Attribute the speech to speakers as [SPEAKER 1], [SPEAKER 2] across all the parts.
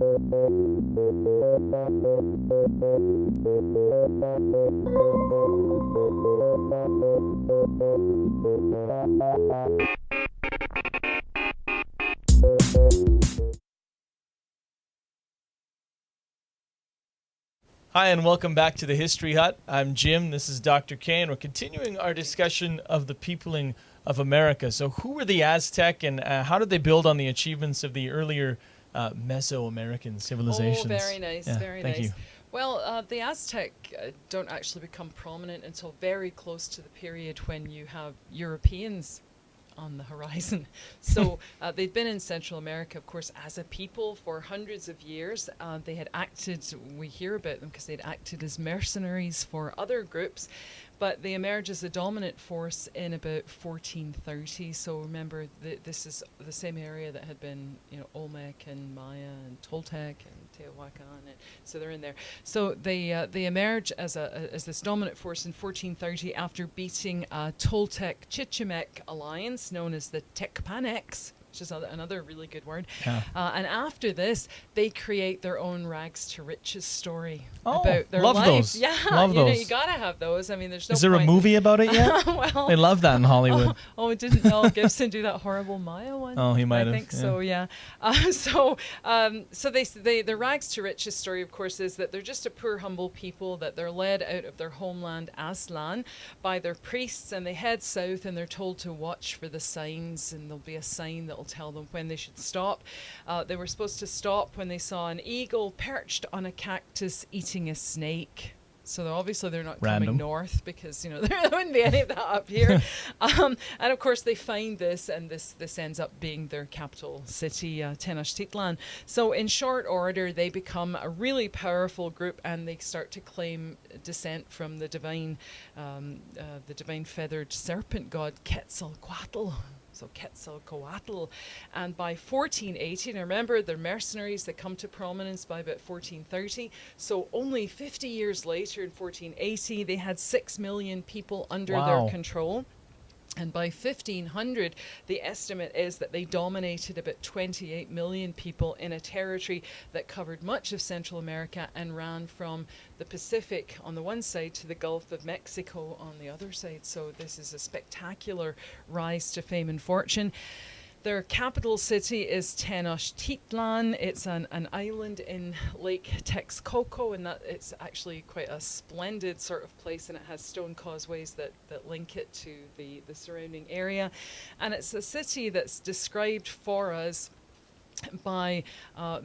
[SPEAKER 1] Hi, and welcome back to the History Hut. I'm Jim. This is Dr. K, and we're continuing our discussion of the peopling of America. So who were the Aztec, and how did they build on the achievements of the earlier Mesoamerican civilizations?
[SPEAKER 2] Oh, very nice, very
[SPEAKER 1] thank
[SPEAKER 2] nice.
[SPEAKER 1] you.
[SPEAKER 2] Well, the Aztec don't actually become prominent until very close to the period when you have Europeans on the horizon. So they'd been in Central America, of course, as a people for hundreds of years. They had acted, we hear about them because they'd acted as mercenaries for other groups, but they emerge as a dominant force in about 1430. So remember, this is the same area that had been, Olmec and Maya and Toltec and Teotihuacan, and so they're in there. So they emerge as this dominant force in 1430 after beating a Toltec-Chichimeque alliance known as the Tecpanecs, which is another really good word. Yeah. And after this, they create their own rags to riches story about their
[SPEAKER 1] love
[SPEAKER 2] life.
[SPEAKER 1] Those.
[SPEAKER 2] Yeah,
[SPEAKER 1] love those.
[SPEAKER 2] You gotta have those. I mean, there's no.
[SPEAKER 1] Is there a movie about it yet?
[SPEAKER 2] Well,
[SPEAKER 1] they love that in Hollywood.
[SPEAKER 2] Didn't Mel Gibson do that horrible Maya one?
[SPEAKER 1] Oh, he might have.
[SPEAKER 2] I think so. Yeah. So the rags to riches story, of course, is that they're just a poor, humble people, that they're led out of their homeland Aztlan by their priests, and they head south, and they're told to watch for the signs, and there'll be a sign that will tell them when they should stop. They were supposed to stop when they saw an eagle perched on a cactus eating a snake. So they're not coming north because, there wouldn't be any of that up here. And of course they find this, and this ends up being their capital city, Tenochtitlan. So in short order, they become a really powerful group, and they start to claim descent from the divine feathered serpent god Quetzalcoatl. So Quetzalcoatl. And by 1480, and remember, they're mercenaries that come to prominence by about 1430. So only 50 years later, in 1480, they had 6 million people under their control. And by 1500, the estimate is that they dominated about 28 million people in a territory that covered much of Central America and ran from the Pacific on the one side to the Gulf of Mexico on the other side. So this is a spectacular rise to fame and fortune. Their capital city is Tenochtitlan. It's an island in Lake Texcoco, and that it's actually quite a splendid sort of place, and it has stone causeways that link it to the surrounding area. And it's a city that's described for us by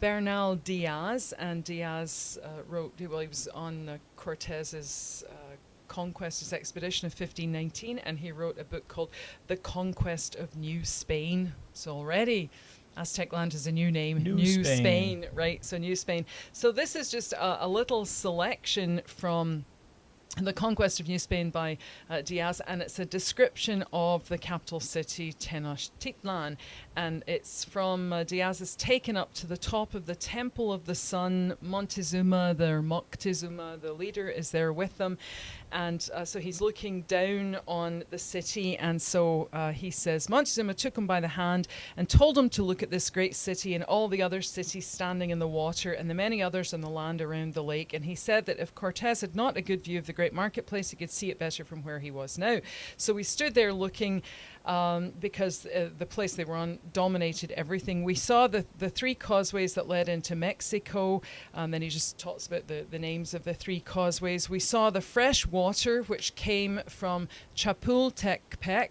[SPEAKER 2] Bernal Diaz, and Diaz wrote, he was on Cortez's his expedition of 1519, and he wrote a book called The Conquest of New Spain. So already Aztec land is a new name, New Spain, right? So New Spain. So this is just a little selection from The Conquest of New Spain by Diaz, and it's a description of the capital city, Tenochtitlan. And it's from Diaz's taken up to the top of the Temple of the Sun, Montezuma, Moctezuma, the leader, is there with them. And so he's looking down on the city, and so he says, Montezuma took him by the hand and told him to look at this great city and all the other cities standing in the water and the many others on the land around the lake. And he said that if Cortez had not a good view of the great marketplace, he could see it better from where he was now. So we stood there looking, because the place they were on dominated everything. We saw the three causeways that led into Mexico. Then he just talks about the names of the three causeways. We saw the fresh water which came from Chapultepec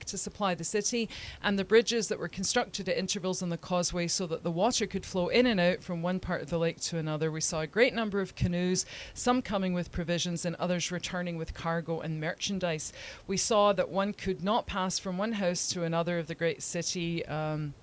[SPEAKER 2] to supply the city, and the bridges that were constructed at intervals on the causeway so that the water could flow in and out from one part of the lake to another. We saw a great number of canoes, some coming with provisions and others returning with cargo and merchandise. We saw that one could not pass from one house to another of the great city and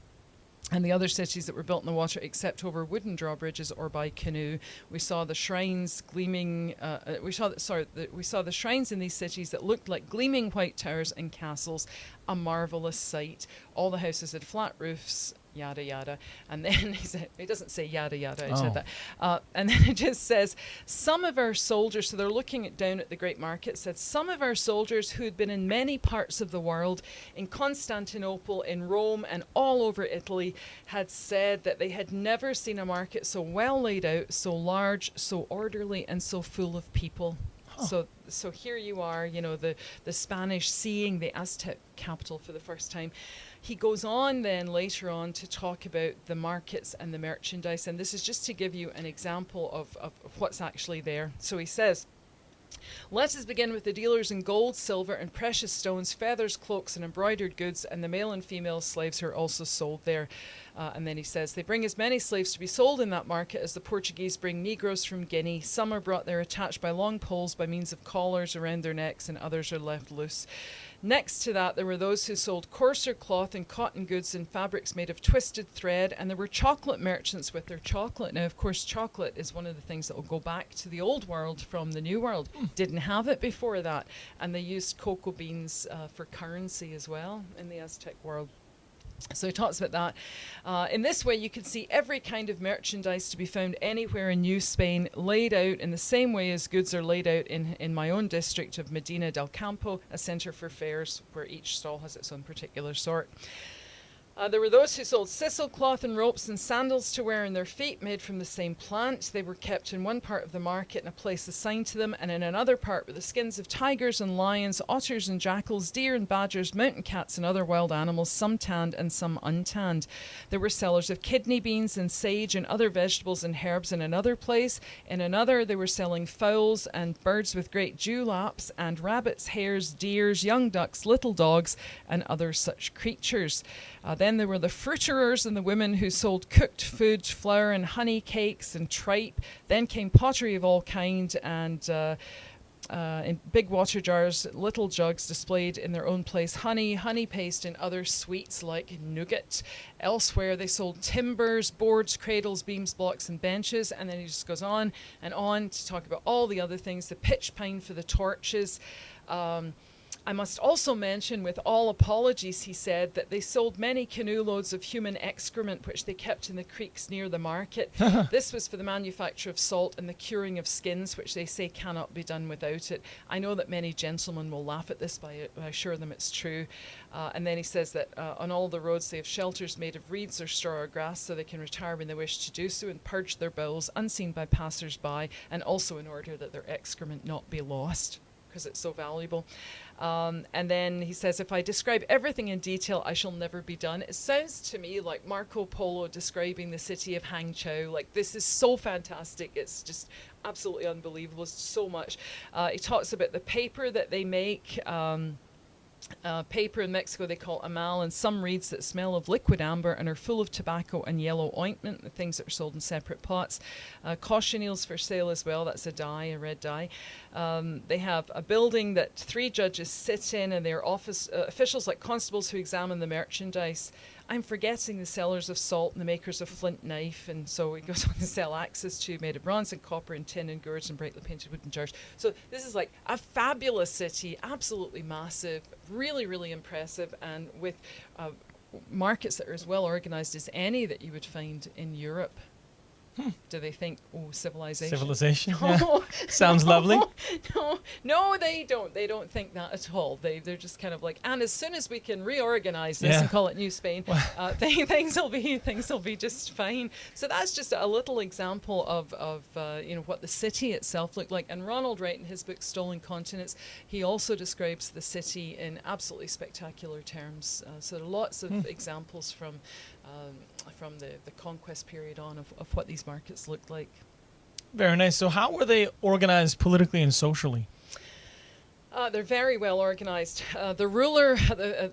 [SPEAKER 2] the other cities that were built in the water except over wooden drawbridges or by canoe. We saw the shrines gleaming. We saw the shrines in these cities that looked like gleaming white towers and castles, a marvelous sight. All the houses had flat roofs, yada yada. And then he doesn't say yada yada, I said that. And then it just says, some of our soldiers, so they're looking down at the great market, said some of our soldiers who had been in many parts of the world, in Constantinople, in Rome, and all over Italy, had said that they had never seen a market so well laid out, so large, so orderly, and so full of people. So here you are, you know, the Spanish seeing the Aztec capital for the first time. He goes on then later on to talk about the markets and the merchandise, and this is just to give you an example of what's actually there. So he says, let us begin with the dealers in gold, silver, and precious stones, feathers, cloaks, and embroidered goods, and the male and female slaves who are also sold there. And then he says, they bring as many slaves to be sold in that market as the Portuguese bring Negroes from Guinea. Some are brought there attached by long poles by means of collars around their necks, and others are left loose. Next to that, there were those who sold coarser cloth and cotton goods and fabrics made of twisted thread, and there were chocolate merchants with their chocolate. Now, of course, chocolate is one of the things that will go back to the old world from the new world. Didn't have it before that, and they used cocoa beans for currency as well in the Aztec world. So he talks about that. In this way, you can see every kind of merchandise to be found anywhere in New Spain laid out in the same way as goods are laid out in my own district of Medina del Campo, a centre for fairs where each stall has its own particular sort. There were those who sold sisal cloth and ropes and sandals to wear in their feet made from the same plant. They were kept in one part of the market in a place assigned to them, and in another part were the skins of tigers and lions, otters and jackals, deer and badgers, mountain cats and other wild animals, some tanned and some untanned. There were sellers of kidney beans and sage and other vegetables and herbs in another place. In another they were selling fowls and birds with great dewlaps, and rabbits, hares, deers, young ducks, little dogs, and other such creatures. Then there were the fruiterers and the women who sold cooked food, flour and honey cakes and tripe. Then came pottery of all kind, and in big water jars, little jugs displayed in their own place, honey, honey paste, and other sweets like nougat. Elsewhere they sold timbers, boards, cradles, beams, blocks, and benches. And then he just goes on and on to talk about all the other things, the pitch pine for the torches. I must also mention, with all apologies, he said, that they sold many canoe loads of human excrement, which they kept in the creeks near the market. This was for the manufacture of salt and the curing of skins, which they say cannot be done without it. I know that many gentlemen will laugh at this, but I assure them it's true. And then he says that on all the roads they have shelters made of reeds or straw or grass, so they can retire when they wish to do so and purge their bowels unseen by passers-by, and also in order that their excrement not be lost, because it's so valuable. And then he says, if I describe everything in detail, I shall never be done. It sounds to me like Marco Polo describing the city of Hangzhou. Like, this is so fantastic. It's just absolutely unbelievable. It's so much. He talks about the paper that they make. Paper in Mexico they call amal, and some reeds that smell of liquid amber and are full of tobacco and yellow ointment, the things that are sold in separate pots. Cochineals for sale as well, that's a dye, a red dye. They have a building that 3 judges sit in, and they're office officials like constables who examine the merchandise. I'm forgetting the sellers of salt and the makers of flint knife, and so he goes on to sell axes too, made of bronze and copper and tin and gourds and brightly painted wooden jars. So this is like a fabulous city, absolutely massive, really, really impressive, and with markets that are as well organized as any that you would find in Europe. Do they think, oh, civilization?
[SPEAKER 1] Civilization?
[SPEAKER 2] No,
[SPEAKER 1] Yeah. Sounds lovely.
[SPEAKER 2] No, they don't. They don't think that at all. They're just kind of like, and as soon as we can reorganize this and call it New Spain, things will be just fine. So that's just a little example of what the city itself looked like. And Ronald Wright, in his book Stolen Continents, he also describes the city in absolutely spectacular terms. So there are lots of examples from the conquest period on of what these markets looked like.
[SPEAKER 1] Very nice. So how were they organized politically and socially?
[SPEAKER 2] They're very well organized. The ruler,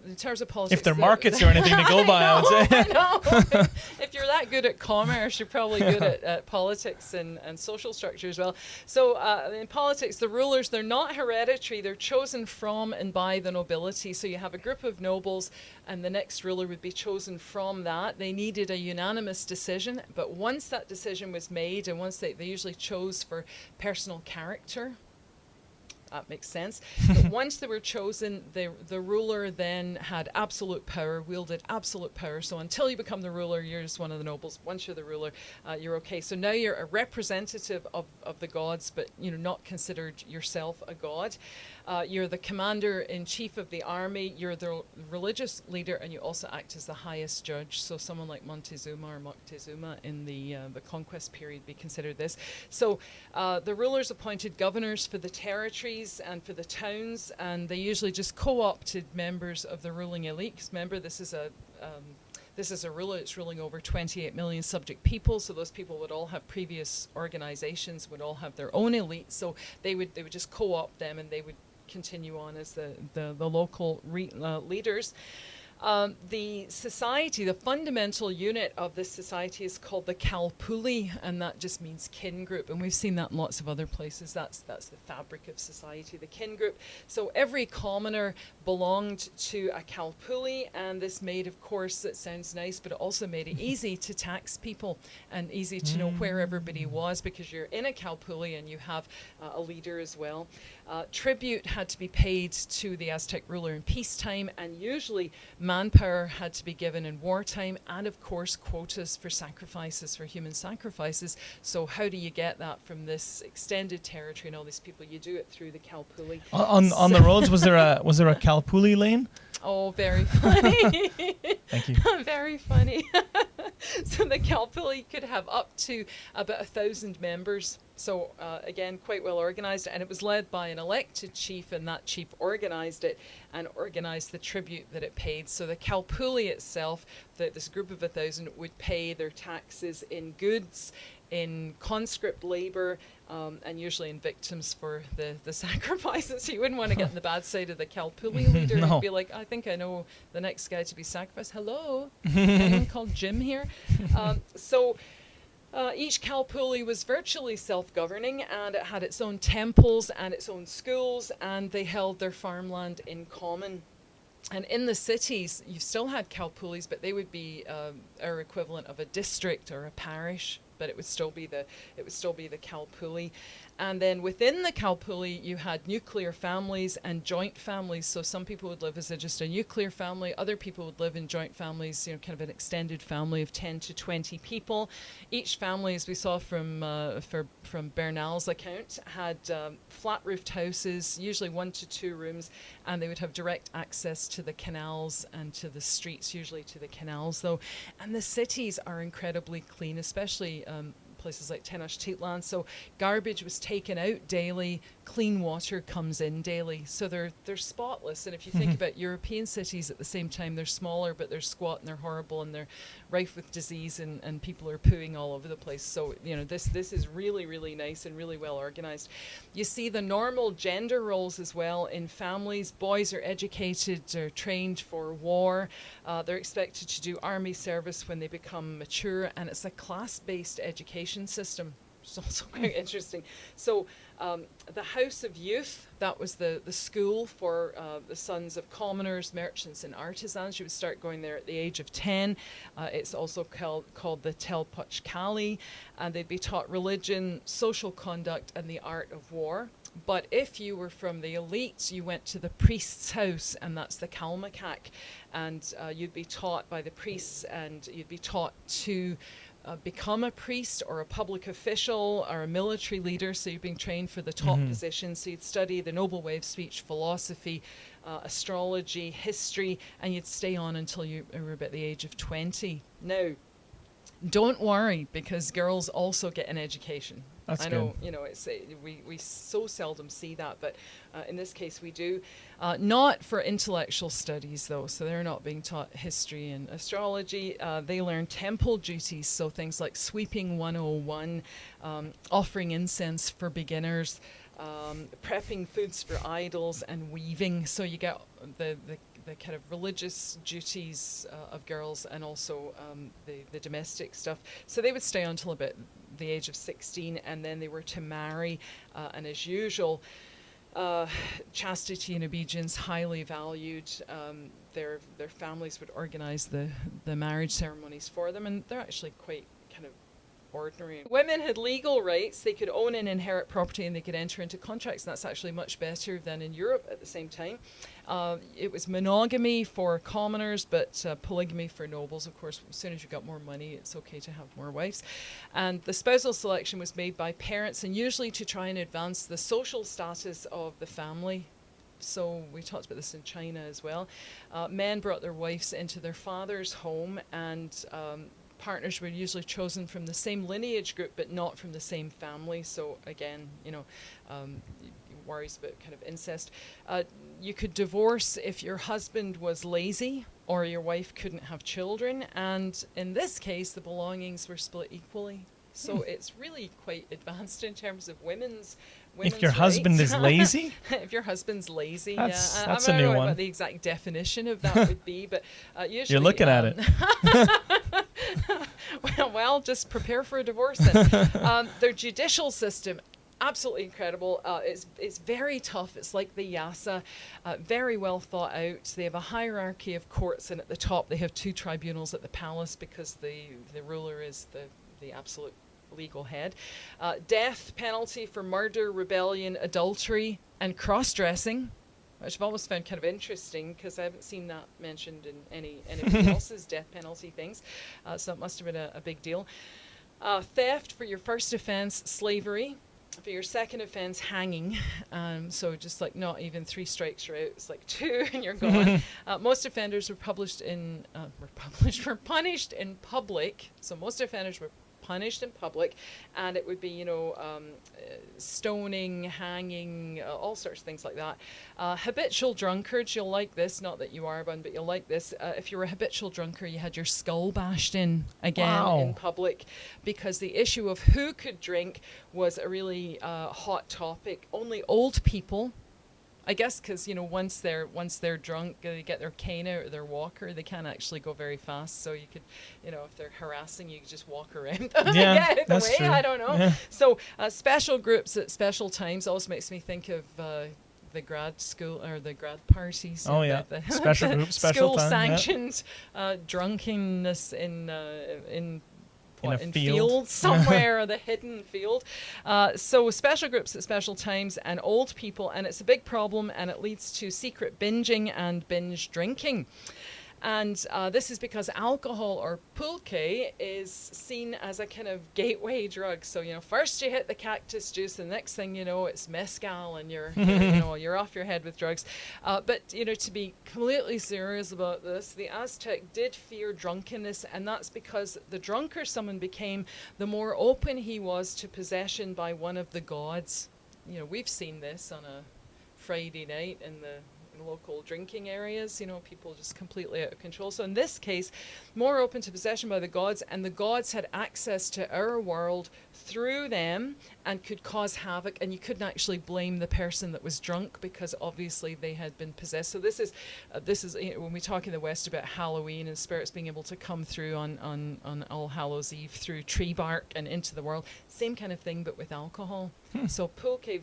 [SPEAKER 2] in terms of politics...
[SPEAKER 1] If they're markets or anything to go by, I would say.
[SPEAKER 2] I know. If you're that good at commerce, you're probably good at politics and social structure as well. So in politics, the rulers, they're not hereditary. They're chosen from and by the nobility. So you have a group of nobles, and the next ruler would be chosen from that. They needed a unanimous decision. But once that decision was made, and once they usually chose for personal character, That makes sense. But once they were chosen, the ruler then had absolute power, wielded absolute power. So until you become the ruler, you're just one of the nobles. Once you're the ruler, you're okay. So now you're a representative of the gods, but not considered yourself a god. You're the commander-in-chief of the army. You're the religious leader, and you also act as the highest judge. So someone like Montezuma or Moctezuma in the conquest period be considered this. So the rulers appointed governors for the territories and for the towns, and they usually just co-opted members of the ruling elite. 'Cause remember, this is a ruler that's ruling over 28 million subject people, so those people would all have previous organizations, would all have their own elite, so they would just co-opt them, and they would continue on as the local leaders. The society, the fundamental unit of this society is called the calpulli, and that just means kin group. And we've seen that in lots of other places. That's the fabric of society, the kin group. So every commoner belonged to a calpulli, and this made, of course, it sounds nice, but it also made it easy to tax people and easy to know where everybody was, because you're in a calpulli and you have a leader as well. Tribute had to be paid to the Aztec ruler in peacetime, and usually manpower had to be given in wartime, and of course quotas for sacrifices, for human sacrifices. So how do you get that from this extended territory and all these people? You do it through the calpulli.
[SPEAKER 1] On the roads, was there a calpulli lane?
[SPEAKER 2] Oh, very funny.
[SPEAKER 1] Thank you.
[SPEAKER 2] Very funny. So the calpulli could have up to about 1,000 members. So again, quite well organized, and it was led by an elected chief, and that chief organized it and organized the tribute that it paid. So the calpulli itself, this group of 1,000, would pay their taxes in goods, in conscript labor, and usually in victims for the sacrifices. So you wouldn't want to get on the bad side of the calpulli leader.
[SPEAKER 1] No.
[SPEAKER 2] You'd be like, I think I know the next guy to be sacrificed. Hello? Anyone called Jim here? Each calpulli was virtually self-governing, and it had its own temples and its own schools, and they held their farmland in common. And in the cities, you still had calpullis, but they would be our equivalent of a district or a parish. But it would still be the calpulli. And then within the calpulli, you had nuclear families and joint families. So some people would live as just a nuclear family. Other people would live in joint families, kind of an extended family of 10 to 20 people. Each family, as we saw from Bernal's account, had flat-roofed houses, usually 1 to 2 rooms, and they would have direct access to the canals and to the streets, usually to the canals, though. And the cities are incredibly clean, especially places like Tenochtitlan. So garbage was taken out daily, clean water comes in daily. So they're spotless. And if you think about European cities at the same time, they're smaller, but they're squat and they're horrible and they're rife with disease, and people are pooing all over the place. So, this is really, really nice and really well organized. You see the normal gender roles as well in families. Boys are educated, they're trained for war. They're expected to do army service when they become mature, and it's a class-based education system. It's also quite interesting. So the House of Youth, that was the school for the sons of commoners, merchants, and artisans. You would start going there at the age of 10. It's also called the Telpuchkali, and they'd be taught religion, social conduct, and the art of war. But if you were from the elites, you went to the priest's house, and that's the Kalmakak, and you'd be taught by the priests, and you'd be taught to become a priest or a public official or a military leader. So you're being trained for the top positions. So you'd study the noble way of speech, philosophy, astrology, history, and you'd stay on until you were about the age of 20. Now, don't worry, because girls also get an education.
[SPEAKER 1] That's
[SPEAKER 2] I know, it's we so seldom see that, but in this case we do. Not for intellectual studies, though, so they're not being taught history and astrology. They learn temple duties, so things like sweeping 101, offering incense for beginners, prepping foods for idols, and weaving. So you get the kind of religious duties of girls, and also the domestic stuff. So they would stay until about the age of 16, and then they were to marry, and as usual, chastity and obedience highly valued. Their families would organize the marriage ceremonies for them, and they're actually quite kind of ordinary. Women had legal rights. They could own and inherit property, and they could enter into contracts. And that's actually much better than in Europe at the same time. It was monogamy for commoners, but polygamy for nobles. Of course, as soon as you got more money, it's okay to have more wives. And the spousal selection was made by parents, and usually to try and advance the social status of the family. So we talked about this in China as well. Men brought their wives into their father's home, and partners were usually chosen from the same lineage group, but not from the same family. So again, worries about kind of incest. You could divorce if your husband was lazy or your wife couldn't have children. And in this case, the belongings were split equally. So it's really quite advanced in terms of women's
[SPEAKER 1] if your husband is lazy?
[SPEAKER 2] If your husband's lazy,
[SPEAKER 1] that's
[SPEAKER 2] I
[SPEAKER 1] a
[SPEAKER 2] don't
[SPEAKER 1] new
[SPEAKER 2] know
[SPEAKER 1] one.
[SPEAKER 2] what the exact definition of that would be, but usually...
[SPEAKER 1] You're looking at it.
[SPEAKER 2] well, just prepare for a divorce then. Their judicial system, absolutely incredible. It's very tough. It's like the Yasa, very well thought out. They have a hierarchy of courts, and at the top they have 2 tribunals at the palace because the ruler is the absolute legal head. Death penalty for murder, rebellion, adultery, and cross-dressing, which I've always found kind of interesting because I haven't seen that mentioned in anybody else's death penalty things. So it must have been a big deal. Theft for your first offense, slavery. For your second offense, hanging. So just like not even 3 strikes you're out. It's like 2 and you're gone. Most offenders were punished in public. So most offenders were punished in public, and it would be stoning, hanging, all sorts of things like that. Habitual drunkards, you'll like this, not that you are one, but you'll like this. If you were a habitual drunkard, you had your skull bashed in again in public, because the issue of who could drink was a really hot topic. Only old people, I guess, because once they're drunk, they get their cane out or their walker. They can't actually go very fast, so you could, if they're harassing you, could just walk around them
[SPEAKER 1] yeah,
[SPEAKER 2] and get out of the way.
[SPEAKER 1] True.
[SPEAKER 2] I don't know.
[SPEAKER 1] Yeah.
[SPEAKER 2] So special groups at special times also makes me think of the grad school or the grad parties.
[SPEAKER 1] Oh yeah,
[SPEAKER 2] the
[SPEAKER 1] special group, special time.
[SPEAKER 2] School-sanctioned drunkenness in
[SPEAKER 1] a
[SPEAKER 2] in
[SPEAKER 1] field
[SPEAKER 2] fields somewhere, or the hidden field. So special groups at special times and old people, and it's a big problem, and it leads to secret binging and binge drinking. And this is because alcohol, or pulque, is seen as a kind of gateway drug. So, first you hit the cactus juice, and the next thing you know, it's mezcal, and you're off your head with drugs. But, to be completely serious about this, the Aztec did fear drunkenness, and that's because the drunker someone became, the more open he was to possession by one of the gods. We've seen this on a Friday night in the local drinking areas, people just completely out of control. So in this case, more open to possession by the gods, and the gods had access to our world through them and could cause havoc, and you couldn't actually blame the person that was drunk because obviously they had been possessed. So this is when we talk in the West about Halloween and spirits being able to come through on All Hallows Eve through tree bark and into the world, same kind of thing but with alcohol. So pulque,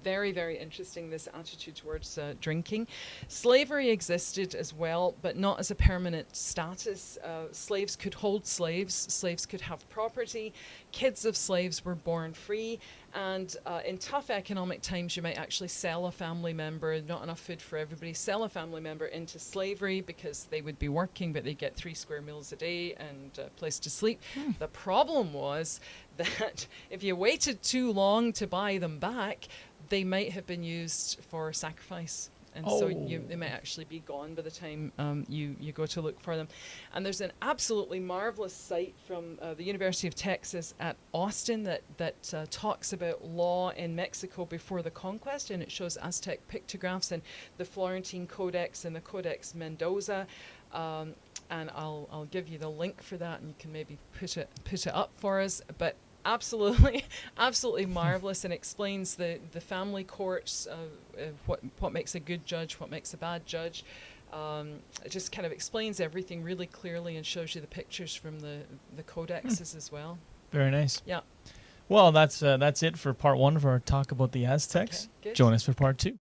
[SPEAKER 2] very, very interesting, this attitude towards drinking. Slavery existed as well, but not as a permanent status. Slaves could hold slaves. Slaves could have property. Kids of slaves were born free. And in tough economic times, you might actually sell a family member, not enough food for everybody, sell a family member into slavery because they would be working, but they'd get 3 square meals a day and a place to sleep. The problem was that if you waited too long to buy them back, they might have been used for sacrifice. And so they might actually be gone by the time you go to look for them. And there's an absolutely marvelous site from the University of Texas at Austin that talks about law in Mexico before the conquest, and it shows Aztec pictographs and the Florentine Codex and the Codex Mendoza. And I'll give you the link for that, and you can maybe put it up for us. But absolutely marvelous, and explains the family courts, what makes a good judge, what makes a bad judge. It just kind of explains everything really clearly and shows you the pictures from the codexes as well.
[SPEAKER 1] Very nice.
[SPEAKER 2] Yeah.
[SPEAKER 1] Well, that's it for part 1 of our talk about the Aztecs.
[SPEAKER 2] Okay, good.
[SPEAKER 1] Join us for part 2.